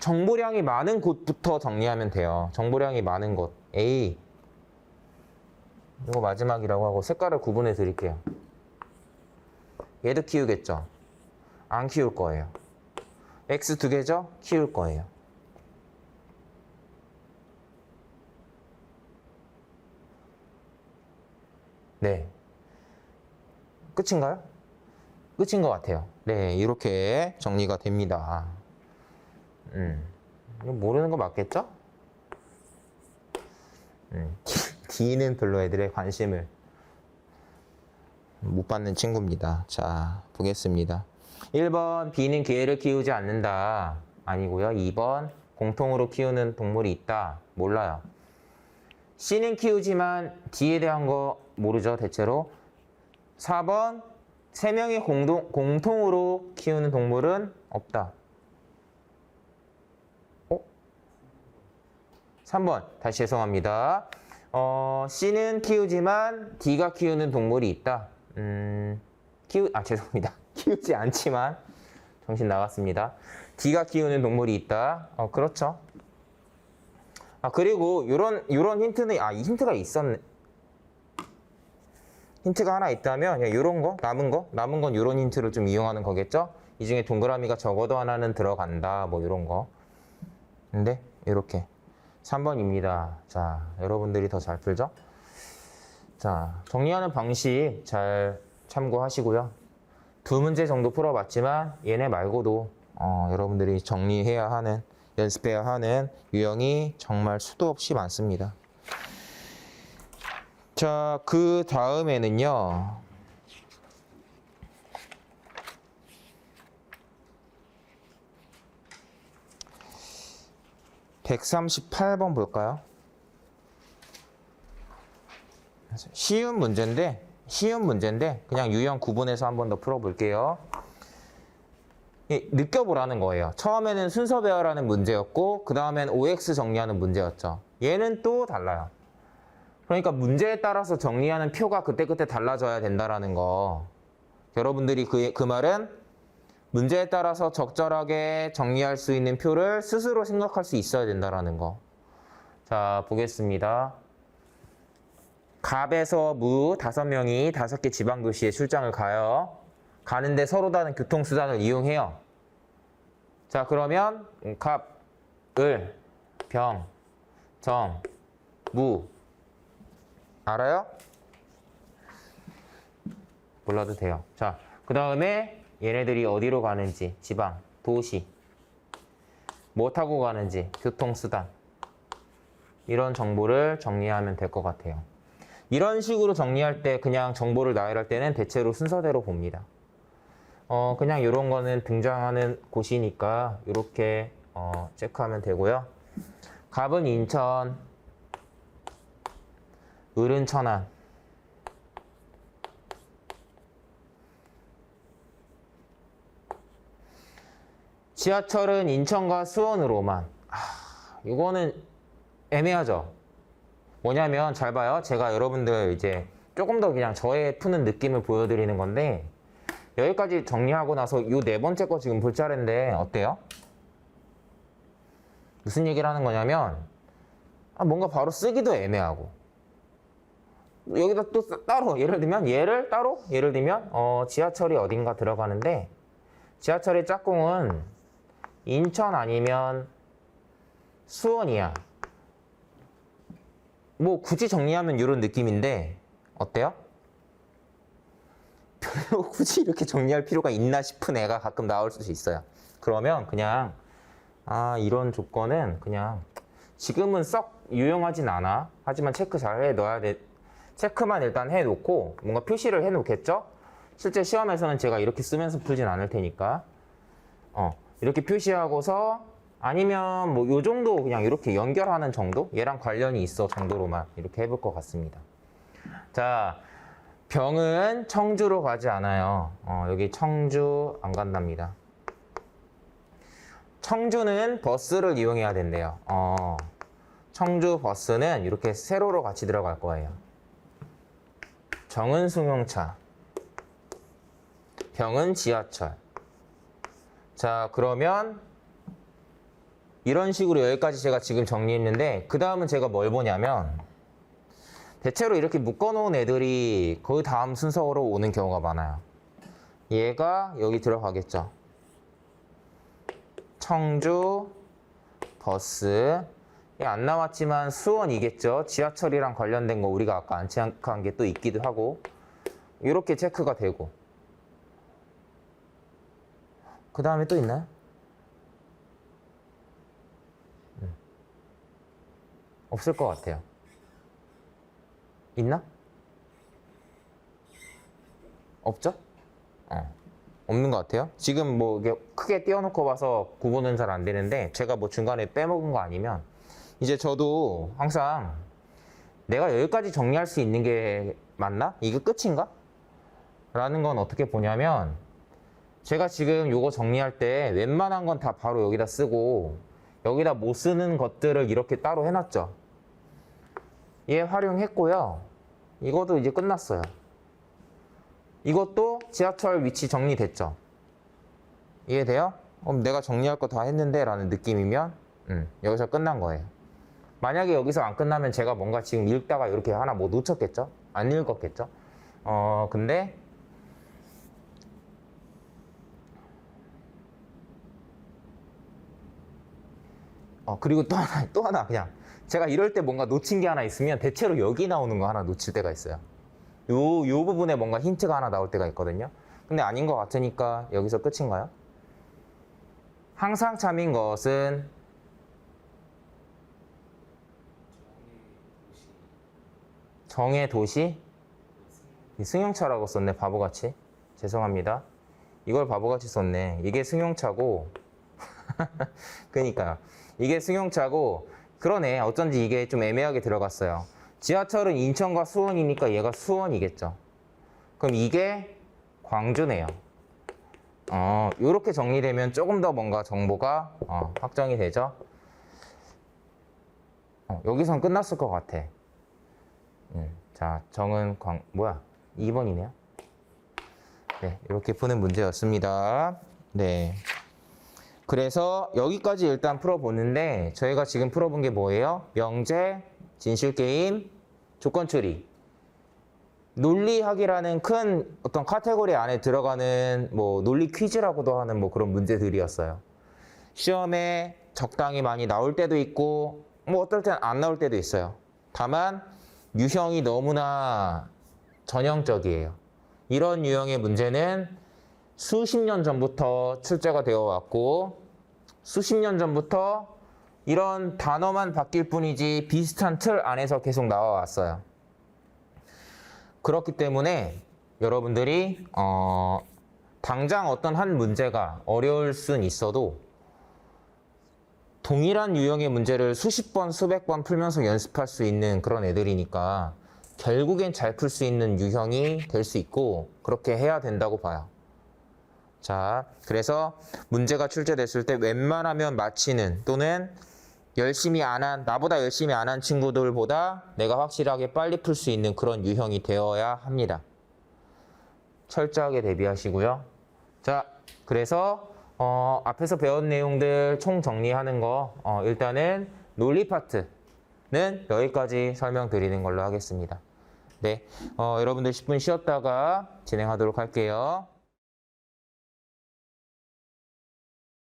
정보량이 많은 곳부터 정리하면 돼요. 정보량이 많은 곳. A. 이거 마지막이라고 하고 색깔을 구분해 드릴게요. 얘도 키우겠죠? 안 키울 거예요. X 2개죠? 키울 거예요. 네. 끝인가요? 끝인 것 같아요. 네, 이렇게 정리가 됩니다. 이거 모르는 거 맞겠죠? D는 별로 애들의 관심을 못 받는 친구입니다. 자, 보겠습니다. 1번, B는 개를 키우지 않는다. 아니고요. 2번, 공통으로 키우는 동물이 있다. 몰라요. C는 키우지만 D에 대한 거 모르죠, 대체로. 4번, 3명이 공통으로 키우는 동물은 없다. 3번, 다시 죄송합니다. C는 키우지만 D가 키우는 동물이 있다. 죄송합니다. 키우지 않지만 정신 나갔습니다. D가 키우는 동물이 있다. 그렇죠. 그리고 요런 힌트는 이 힌트가 있었네. 힌트가 하나 있다면 요런 거, 남은 건 요런 힌트를 좀 이용하는 거겠죠? 이 중에 동그라미가 적어도 하나는 들어간다. 뭐 요런 거. 근데 이렇게 3번입니다. 자, 여러분들이 더 잘 풀죠? 자, 정리하는 방식 잘 참고하시고요. 2문제 정도 풀어봤지만 얘네 말고도 여러분들이 정리해야 하는, 연습해야 하는 유형이 정말 수도 없이 많습니다. 자, 그 다음에는요. 138번 볼까요? 쉬운 문제인데 그냥 유형 구분해서 한 번 더 풀어볼게요. 느껴보라는 거예요. 처음에는 순서 배열하는 문제였고 그 다음엔 OX 정리하는 문제였죠. 얘는 또 달라요. 그러니까 문제에 따라서 정리하는 표가 그때그때 달라져야 된다라는 거. 여러분들이 그 말은 문제에 따라서 적절하게 정리할 수 있는 표를 스스로 생각할 수 있어야 된다라는 거. 자, 보겠습니다. 갑에서 무 5명이 5개 지방도시에 출장을 가요. 가는데 서로 다른 교통수단을 이용해요. 자, 그러면 갑, 을, 병, 정, 무 알아요? 몰라도 돼요. 자, 그 다음에 얘네들이 어디로 가는지, 지방, 도시, 뭐 타고 가는지, 교통수단 이런 정보를 정리하면 될 것 같아요. 이런 식으로 정리할 때 그냥 정보를 나열할 때는 대체로 순서대로 봅니다. 그냥 이런 거는 등장하는 곳이니까 이렇게 체크하면 되고요. 갑은 인천, 을은 천안, 지하철은 인천과 수원으로만. 이거는 애매하죠. 뭐냐면 잘 봐요. 제가 여러분들 이제 조금 더 그냥 저의 푸는 느낌을 보여드리는 건데 여기까지 정리하고 나서 이 네 번째 거 지금 볼 차례인데 어때요? 무슨 얘기를 하는 거냐면 뭔가 바로 쓰기도 애매하고 여기다 또 따로 예를 들면 예를 들면 지하철이 어딘가 들어가는데 지하철의 짝꿍은 인천 아니면 수원이야. 뭐 굳이 정리하면 이런 느낌인데 어때요? 별로 굳이 이렇게 정리할 필요가 있나 싶은 애가 가끔 나올 수도 있어요. 그러면 그냥 이런 조건은 그냥 지금은 썩 유용하진 않아. 하지만 체크 잘 해 넣어야 돼. 체크만 일단 해 놓고 뭔가 표시를 해 놓겠죠? 실제 시험에서는 제가 이렇게 쓰면서 풀진 않을 테니까 이렇게 표시하고서 아니면 뭐 요 정도 그냥 이렇게 연결하는 정도? 얘랑 관련이 있어 정도로만 이렇게 해볼 것 같습니다. 자, 병은 청주로 가지 않아요. 여기 청주 안 간답니다. 청주는 버스를 이용해야 된대요. 청주 버스는 이렇게 세로로 같이 들어갈 거예요. 정은 승용차, 병은 지하철. 자, 그러면 이런 식으로 여기까지 제가 지금 정리했는데 그 다음은 제가 뭘 보냐면 대체로 이렇게 묶어놓은 애들이 그 다음 순서로 오는 경우가 많아요. 얘가 여기 들어가겠죠. 청주 버스 안 나왔지만 수원이겠죠. 지하철이랑 관련된 거 우리가 아까 안 체크한 게 또 있기도 하고 이렇게 체크가 되고 그 다음에 또 있나요? 없을 것 같아요. 있나? 없죠? 없는 것 같아요. 지금 뭐 이게 크게 띄워놓고 봐서 구분은 잘 안 되는데 제가 뭐 중간에 빼먹은 거 아니면 이제 저도 항상 내가 여기까지 정리할 수 있는 게 맞나? 이게 끝인가? 라는 건 어떻게 보냐면 제가 지금 요거 정리할 때 웬만한 건 다 바로 여기다 쓰고 여기다 못 쓰는 것들을 이렇게 따로 해놨죠. 얘 활용했고요. 이것도 이제 끝났어요. 이것도 지하철 위치 정리됐죠. 이해돼요? 내가 정리할 거 다 했는데 라는 느낌이면 여기서 끝난 거예요. 만약에 여기서 안 끝나면 제가 뭔가 지금 읽다가 이렇게 하나 뭐 놓쳤겠죠? 안 읽었겠죠? 근데 그리고 또 하나 그냥 제가 이럴 때 뭔가 놓친 게 하나 있으면 대체로 여기 나오는 거 하나 놓칠 때가 있어요. 요 부분에 뭔가 힌트가 하나 나올 때가 있거든요. 근데 아닌 것 같으니까 여기서 끝인가요? 항상 참인 것은 정의 도시? 승용차라고 썼네, 바보같이. 죄송합니다. 이걸 바보같이 썼네. 이게 승용차고 그러니까요. 이게 승용차고 그러네. 어쩐지 이게 좀 애매하게 들어갔어요. 지하철은 인천과 수원이니까 얘가 수원이겠죠. 그럼 이게 광주네요. 요렇게 정리되면 조금 더 뭔가 정보가 확정이 되죠. 여기선 끝났을 것 같아. 자, 정은 2번이네요. 네, 이렇게 푸는 문제였습니다. 네. 그래서 여기까지 일단 풀어보는데 저희가 지금 풀어본 게 뭐예요? 명제, 진실게임, 조건추리. 논리학이라는 큰 어떤 카테고리 안에 들어가는 뭐 논리 퀴즈라고도 하는 뭐 그런 문제들이었어요. 시험에 적당히 많이 나올 때도 있고 뭐 어떨 때는 안 나올 때도 있어요. 다만 유형이 너무나 전형적이에요. 이런 유형의 문제는 수십 년 전부터 출제가 되어 왔고 수십 년 전부터 이런 단어만 바뀔 뿐이지 비슷한 틀 안에서 계속 나와 왔어요. 그렇기 때문에 여러분들이 당장 어떤 한 문제가 어려울 순 있어도 동일한 유형의 문제를 수십 번, 수백 번 풀면서 연습할 수 있는 그런 애들이니까 결국엔 잘 풀 수 있는 유형이 될 수 있고 그렇게 해야 된다고 봐요. 자, 그래서 문제가 출제됐을 때 웬만하면 맞히는 또는 나보다 열심히 안 한 친구들보다 내가 확실하게 빨리 풀 수 있는 그런 유형이 되어야 합니다. 철저하게 대비하시고요. 자, 그래서 앞에서 배운 내용들 총 정리하는 거 일단은 논리 파트는 여기까지 설명드리는 걸로 하겠습니다. 네, 여러분들 10분 쉬었다가 진행하도록 할게요.